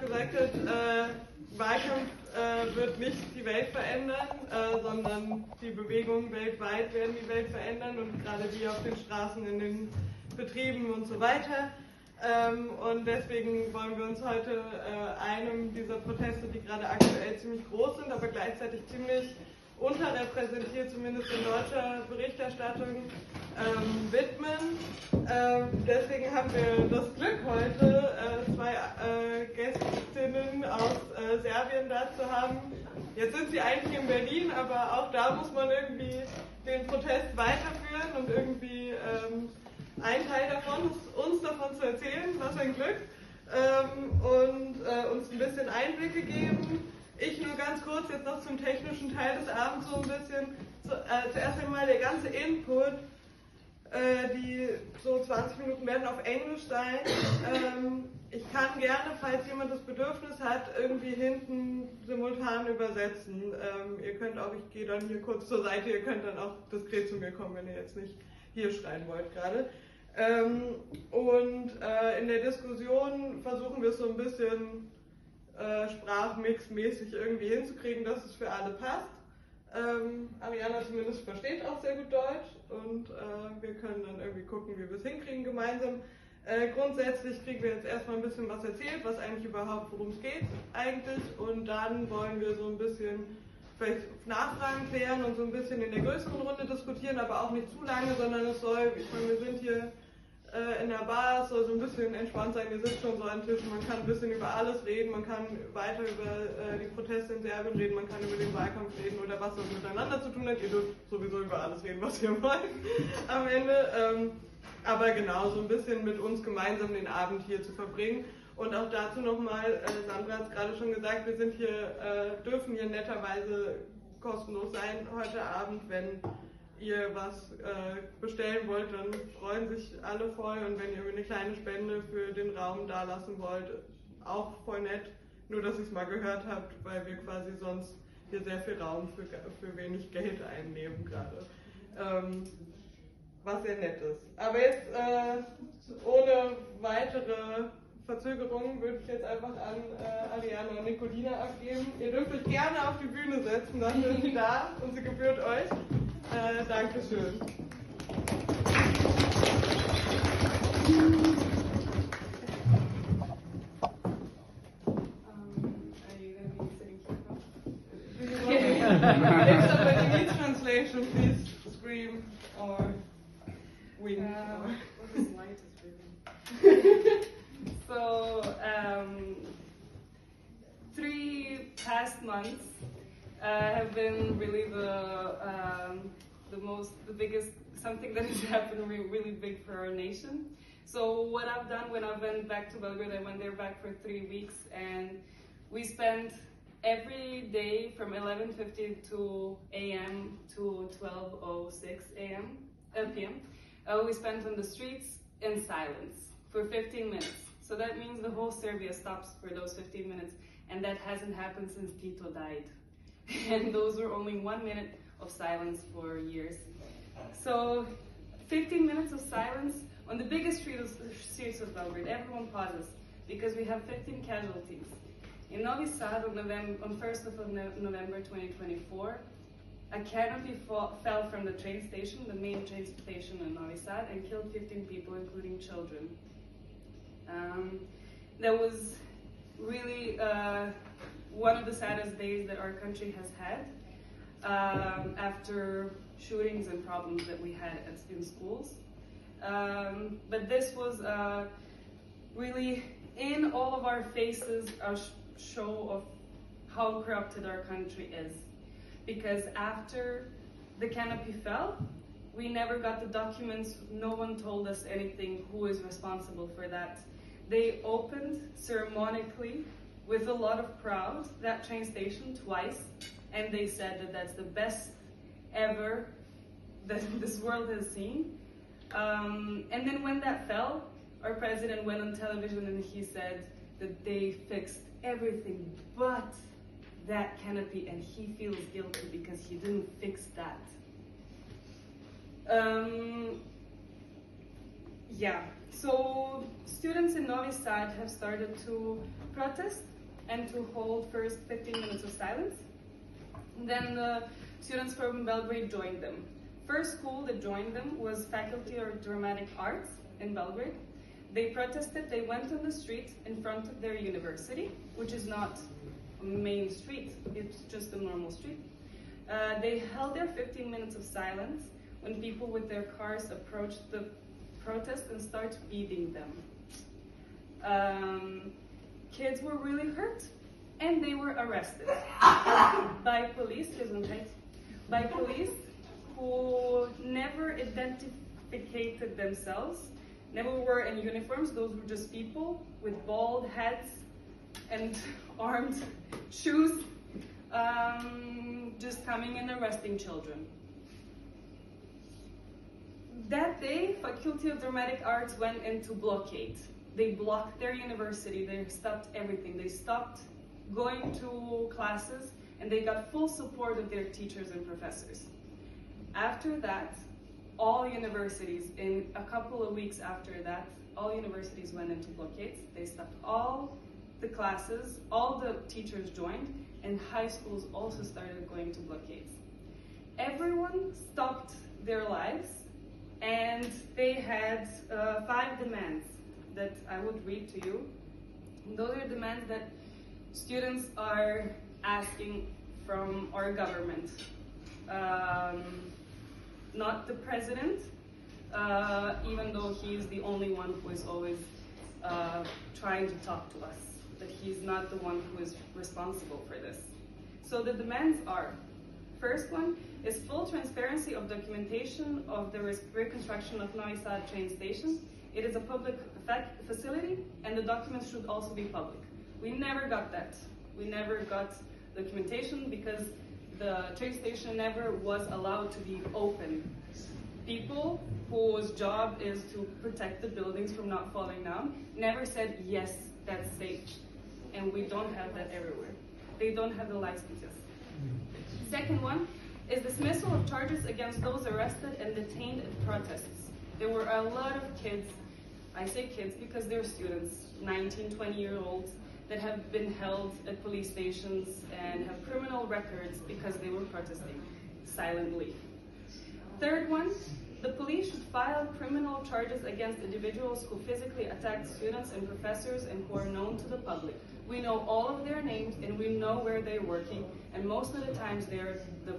gesagt hat, Wahlkampf wird nicht die Welt verändern, sondern die Bewegungen weltweit werden die Welt verändern und gerade die auf den Straßen, in den Betrieben und so weiter. Und deswegen wollen wir uns heute einem dieser Proteste, die gerade aktuell ziemlich groß sind, aber gleichzeitig ziemlich unterrepräsentiert, zumindest in deutscher Berichterstattung, widmen. Deswegen haben wir das Glück, heute zwei Gästinnen aus Serbien da zu haben. Jetzt sind sie eigentlich in Berlin, aber auch da muss man irgendwie den Protest weiterführen und irgendwie ein Teil davon ist, uns davon zu erzählen, was ein Glück, und uns ein bisschen Einblicke geben. Ich nur ganz kurz jetzt noch zum technischen Teil des Abends so ein bisschen. Zuerst einmal der ganze Input, die so 20 Minuten werden auf Englisch sein. Ich kann gerne, falls jemand das Bedürfnis hat, irgendwie hinten simultan übersetzen. Ihr könnt auch, ich gehe dann hier kurz zur Seite, ihr könnt dann auch diskret zu mir kommen, wenn ihr jetzt nicht hier schreien wollt gerade. In der Diskussion versuchen wir es so ein bisschen sprachmixmäßig irgendwie hinzukriegen, dass es für alle passt. Ariana zumindest versteht auch sehr gut Deutsch und wir können dann irgendwie gucken, wie wir es hinkriegen gemeinsam. Grundsätzlich kriegen wir jetzt erstmal ein bisschen was erzählt, was eigentlich überhaupt, worum es geht eigentlich, und dann wollen wir so ein bisschen vielleicht Nachfragen klären und so ein bisschen in der größeren Runde diskutieren, aber auch nicht zu lange, sondern es soll, ich meine, wir sind hier in der Bar, es soll so ein bisschen entspannt sein, ihr sitzt schon so am Tisch, man kann ein bisschen über alles reden, man kann weiter über die Proteste in Serbien reden, man kann über den Wahlkampf reden oder was das miteinander zu tun hat, ihr dürft sowieso über alles reden, was ihr wollt am Ende, aber genau, so ein bisschen mit uns gemeinsam den Abend hier zu verbringen. Und auch dazu nochmal, Sandra hat es gerade schon gesagt, wir sind hier, dürfen hier netterweise kostenlos sein heute Abend. Wenn ihr was bestellen wollt, dann freuen sich alle voll, und wenn ihr eine kleine Spende für den Raum dalassen wollt, auch voll nett, nur dass ihr es mal gehört habt, weil wir quasi sonst hier sehr viel Raum für wenig Geld einnehmen gerade. Was sehr nett ist. Aber jetzt ohne weitere Verzögerungen würde ich jetzt einfach an Ariana und Nicolina abgeben. Ihr dürft euch gerne auf die Bühne setzen, dann sind sie da und sie gebührt euch. Dankeschön. If somebody needs translation, please scream or wink. What is light is really. So, 3 past months have been really the biggest, something that has happened really big for our nation. So what I've done when I went back to Belgrade, I went there back for 3 weeks, and we spent every day from 11:50 a.m. to 12:06 p.m. We spent on the streets in silence for 15 minutes. So that means the whole Serbia stops for those 15 minutes, and that hasn't happened since Tito died. And those were only 1 minute of silence for years. So 15 minutes of silence on the biggest streets of Belgrade. Everyone pauses because we have 15 casualties. In Novi Sad on 1st of November 2024, a canopy fell from the train station, the main train station in Novi Sad, and killed 15 people, including children. That was really one of the saddest days that our country has had after shootings and problems that we had in schools. But this was really in all of our faces a show of how corrupted our country is. Because after the canopy fell, we never got the documents, no one told us anything, who is responsible for that. They opened ceremonically with a lot of pride that train station twice, and they said that that's the best ever that this world has seen. And then when that fell, our president went on television and he said that they fixed everything but that canopy, and he feels guilty because he didn't fix that. Yeah, so students in Novi Sad have started to protest and to hold first 15 minutes of silence. Then the students from Belgrade joined them. First school that joined them was Faculty of Dramatic Arts in Belgrade. They protested, they went on the street in front of their university, which is not a main street, it's just a normal street. They held their 15 minutes of silence when people with their cars approached the protest and started beating them. Kids were really hurt and they were arrested by police, who never identified themselves, never wore any uniforms. Those were just people with bald heads and armed shoes, just coming and arresting children. That day, Faculty of Dramatic Arts went into blockade. They blocked their university, they stopped everything. They stopped going to classes, and they got full support of their teachers and professors. After that, all universities, in a couple of weeks after that, all universities went into blockades. They stopped all the classes, all the teachers joined, and high schools also started going to blockades. Everyone stopped their lives, and they had 5 demands that I would read to you. Those are demands that students are asking from our government. Not the president, even though he's the only one who is always trying to talk to us, but he's not the one who is responsible for this. So the demands are, first one is full transparency of documentation of the reconstruction of Novi Sad train station. It is a public facility, and the documents should also be public. We never got that. We never got documentation because the train station never was allowed to be open. People whose job is to protect the buildings from not falling down never said, yes, that's safe. And we don't have that everywhere. They don't have the licenses. Second one is dismissal of charges against those arrested and detained at protests. There were a lot of kids, I say kids because they're students, 19, 20-year-olds, that have been held at police stations and have criminal records because they were protesting silently. Third one, the police should file criminal charges against individuals who physically attacked students and professors and who are known to the public. We know all of their names and we know where they're working, and most of the times they're the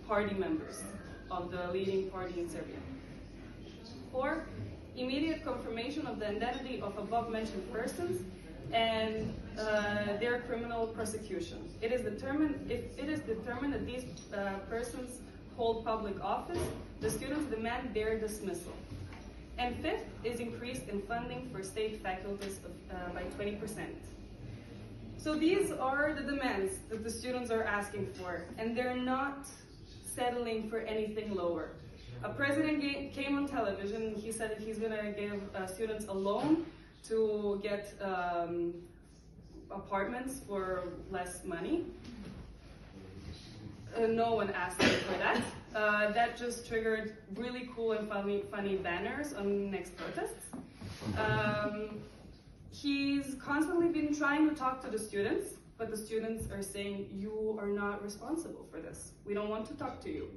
party members of the leading party in Serbia. 4, immediate confirmation of the identity of above-mentioned persons and their criminal prosecution. If it is determined that these persons hold public office, the students demand their dismissal. And 5th is increase in funding for state faculties by 20%. So these are the demands that the students are asking for, and they're not settling for anything lower. A president came on television and he said that he's going to give students a loan to get apartments for less money. No one asked him for that. That just triggered really cool and funny banners on next protests. He's constantly been trying to talk to the students, but the students are saying, you are not responsible for this. We don't want to talk to you.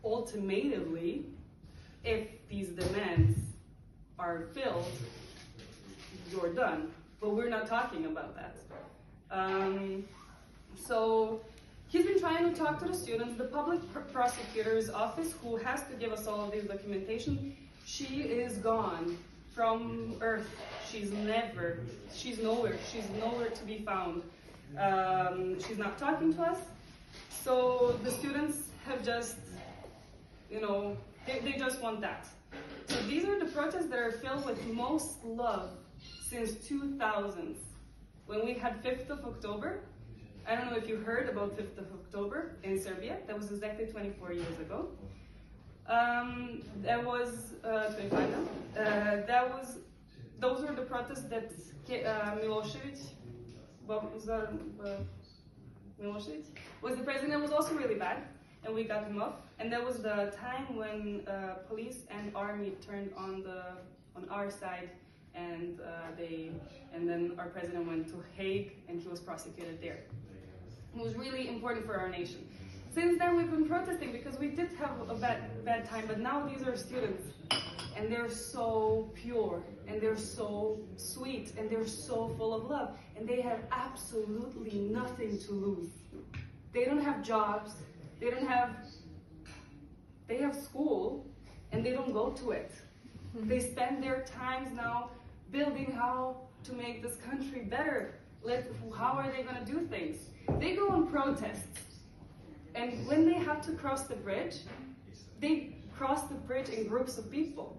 Ultimately, if these demands are filled, you're done. But we're not talking about that. So he's been trying to talk to the students. The public prosecutor's office, who has to give us all of this documentation, she is gone from Earth. She's nowhere to be found. She's not talking to us. So the students have just, they just want that. So these are the protests that are filled with most love since 2000, when we had 5th of October. I don't know if you heard about 5th of October in Serbia. That was exactly 24 years ago. That was 25 now. Those were the protests that Milosevic was the president. Was also really bad. and we got him off. And that was the time when police and army turned on our side, and then our president went to Hague, and he was prosecuted there. It was really important for our nation. Since then, we've been protesting because we did have a bad time, but now these are students, and they're so pure, and they're so sweet, and they're so full of love, and they have absolutely nothing to lose. They don't have jobs, they have school, and they don't go to it. They spend their times now building how to make this country better. How are they going to do things? They go on protests. And when they have to cross the bridge, they cross the bridge in groups of people.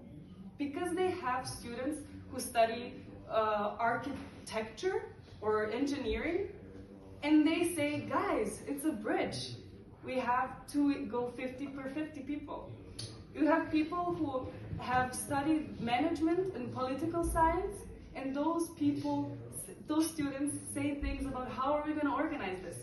Because they have students who study architecture or engineering, and they say, guys, it's a bridge. We have to go 50 per 50 people. You have people who have studied management and political science, and those students say things about how are we going to organize this.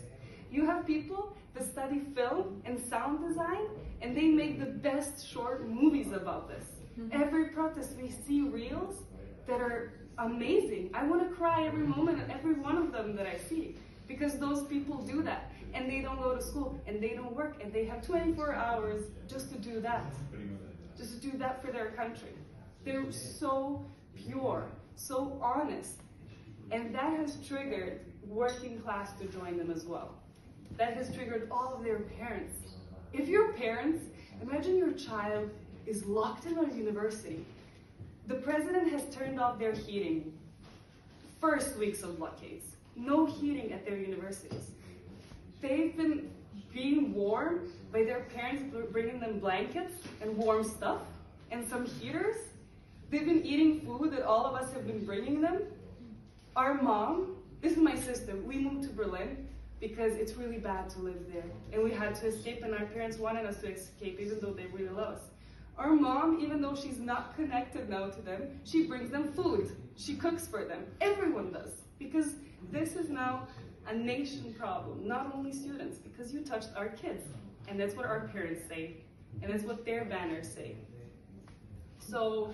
You have people that study film and sound design, and they make the best short movies about this. Every protest we see reels that are amazing. I want to cry every moment at every one of them that I see, because those people do that, and they don't go to school, and they don't work, and they have 24 hours just to do that. Just to do that for their country. They're so pure, so honest, and that has triggered working class to join them as well. That has triggered all of their parents. If your parents, imagine your child is locked in a university. The president has turned off their heating. First weeks of blockades. No heating at their universities. They've been being warm by their parents bringing them blankets and warm stuff and some heaters. They've been eating food that all of us have been bringing them. Our mom, this is my sister, we moved to Berlin because it's really bad to live there. And we had to escape, and our parents wanted us to escape even though they really love us. Our mom, even though she's not connected now to them, she brings them food. She cooks for them. Everyone does. Because this is now a nation problem, not only students, because you touched our kids. And that's what our parents say. And that's what their banners say. So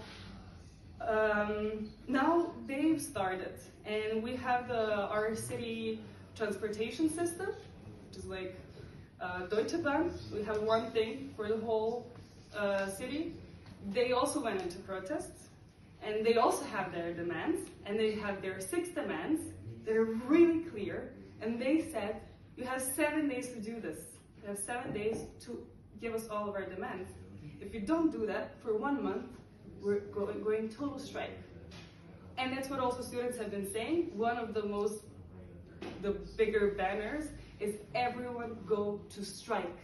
now they've started. And we have our city transportation system, which is like Deutsche Bahn. We have one thing for the whole city. They also went into protests, and they also have their demands, and they have their 6 demands that are really clear, and they said, you have 7 days to do this. You have 7 days to give us all of our demands. If you don't do that, for 1 month, we're going total strike. And that's what also students have been saying. One of the bigger banners is everyone go to strike.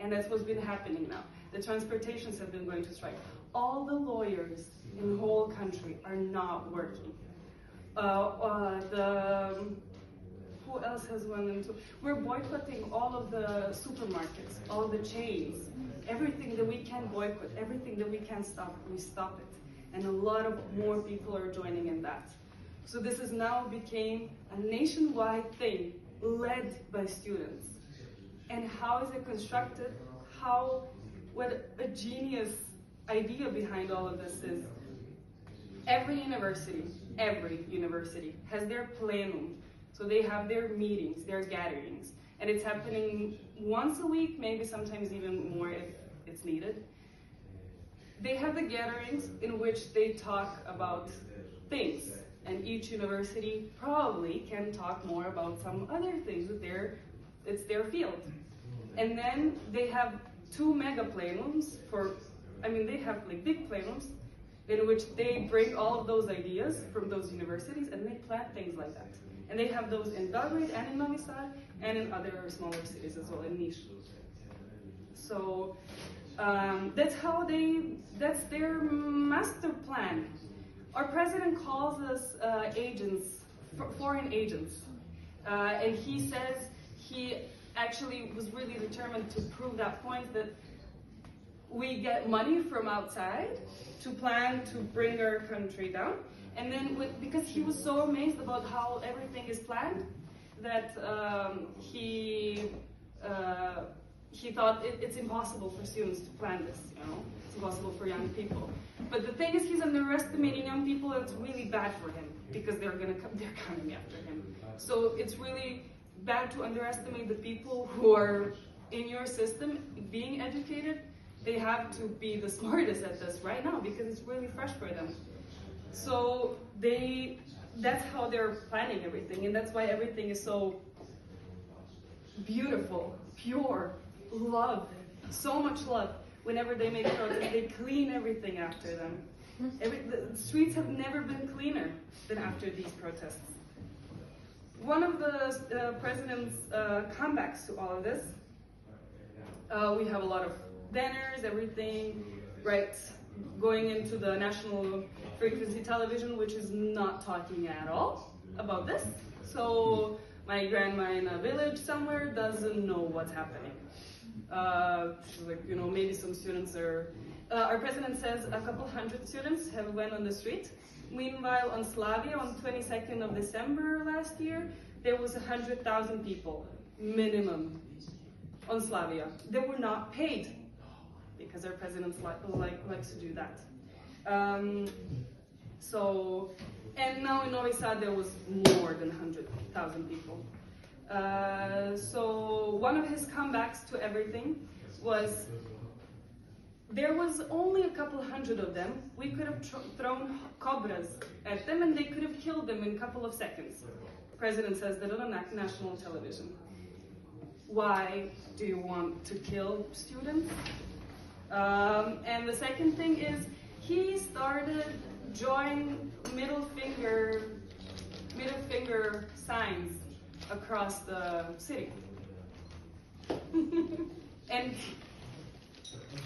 And that's what's been happening now. The transportations have been going to strike. All the lawyers in the whole country are not working. Who else has one into? We're boycotting all of the supermarkets, all the chains, everything that we can boycott, everything that we can stop, we stop it. And a lot of more people are joining in that. So this has now became a nationwide thing led by students. And how is it constructed? What a genius idea behind all of this is. Every university has their plenum. So they have their meetings, their gatherings. And it's happening once a week, maybe sometimes even more if it's needed. They have the gatherings in which they talk about things. And each university probably can talk more about some other things that it's their field. And then they have 2 mega plenums they have like big plenums in which they bring all of those ideas from those universities and they plan things like that. And they have those in Belgrade and in Novi Sad and in other smaller cities as well, in Niš. So that's their master plan. Our president calls us agents, foreign agents. And he says he actually was really determined to prove that point, that we get money from outside to plan to bring our country down. And then because he was so amazed about how everything is planned, that he he thought it's impossible for students to plan this, you know, it's impossible for young people. But the thing is, he's underestimating young people, and it's really bad for him because they're coming after him. So it's really bad to underestimate the people who are in your system being educated. They have to be the smartest at this right now because it's really fresh for them. So that's how they're planning everything, and that's why everything is so beautiful, pure, love, so much love. Whenever they make protests, they clean everything after them. The streets have never been cleaner than after these protests. One of the president's comebacks to all of this, we have a lot of banners, everything, right, going into the national frequency television, which is not talking at all about this. So my grandma in a village somewhere doesn't know what's happening. She's like, you know, maybe some students are, our president says a couple hundred students have went on the street. Meanwhile, on Slavia, on 22nd of December last year, there was 100,000 people, minimum, on Slavia. They were not paid, because our president likes to do that. And now in Novi Sad there was more than 100,000 people. So one of his comebacks to everything was, there was only a couple hundred of them. We could have thrown cobras at them and they could have killed them in a couple of seconds. The president says that on national television. Why do you want to kill students? And the second thing is, he started drawing middle finger signs across the city. And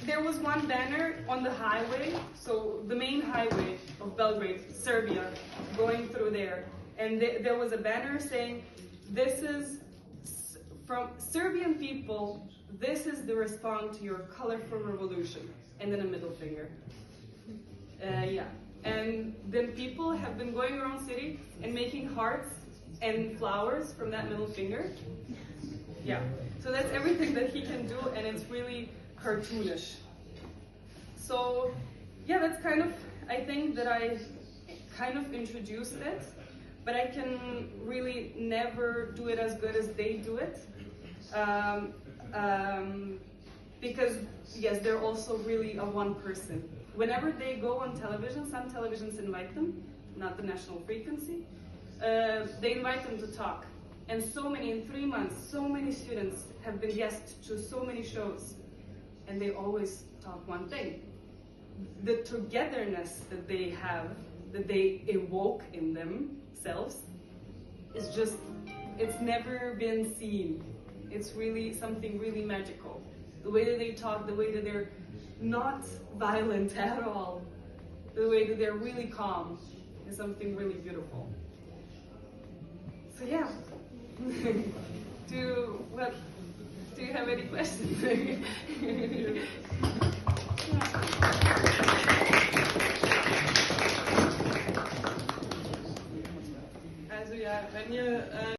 there was one banner on the highway, so the main highway of Belgrade, Serbia, going through there. And there was a banner saying, this is from Serbian people, this is the response to your colorful revolution. And then a middle finger. Yeah. And then people have been going around the city and making hearts and flowers from that middle finger. Yeah. So that's everything that he can do, and it's really cartoonish. So yeah, that's kind of, I think that I kind of introduced it, but I can really never do it as good as they do it. Because yes, they're also really a one person. Whenever they go on television, some televisions invite them, not the national frequency, they invite them to talk. And so many, in 3 months, so many students have been guests to so many shows. And they always talk one thing. The togetherness that they have, that they evoke in themselves, is just, it's never been seen. It's really something really magical. The way that they talk, the way that they're not violent at all, the way that they're really calm, is something really beautiful. So yeah. Do you have any questions?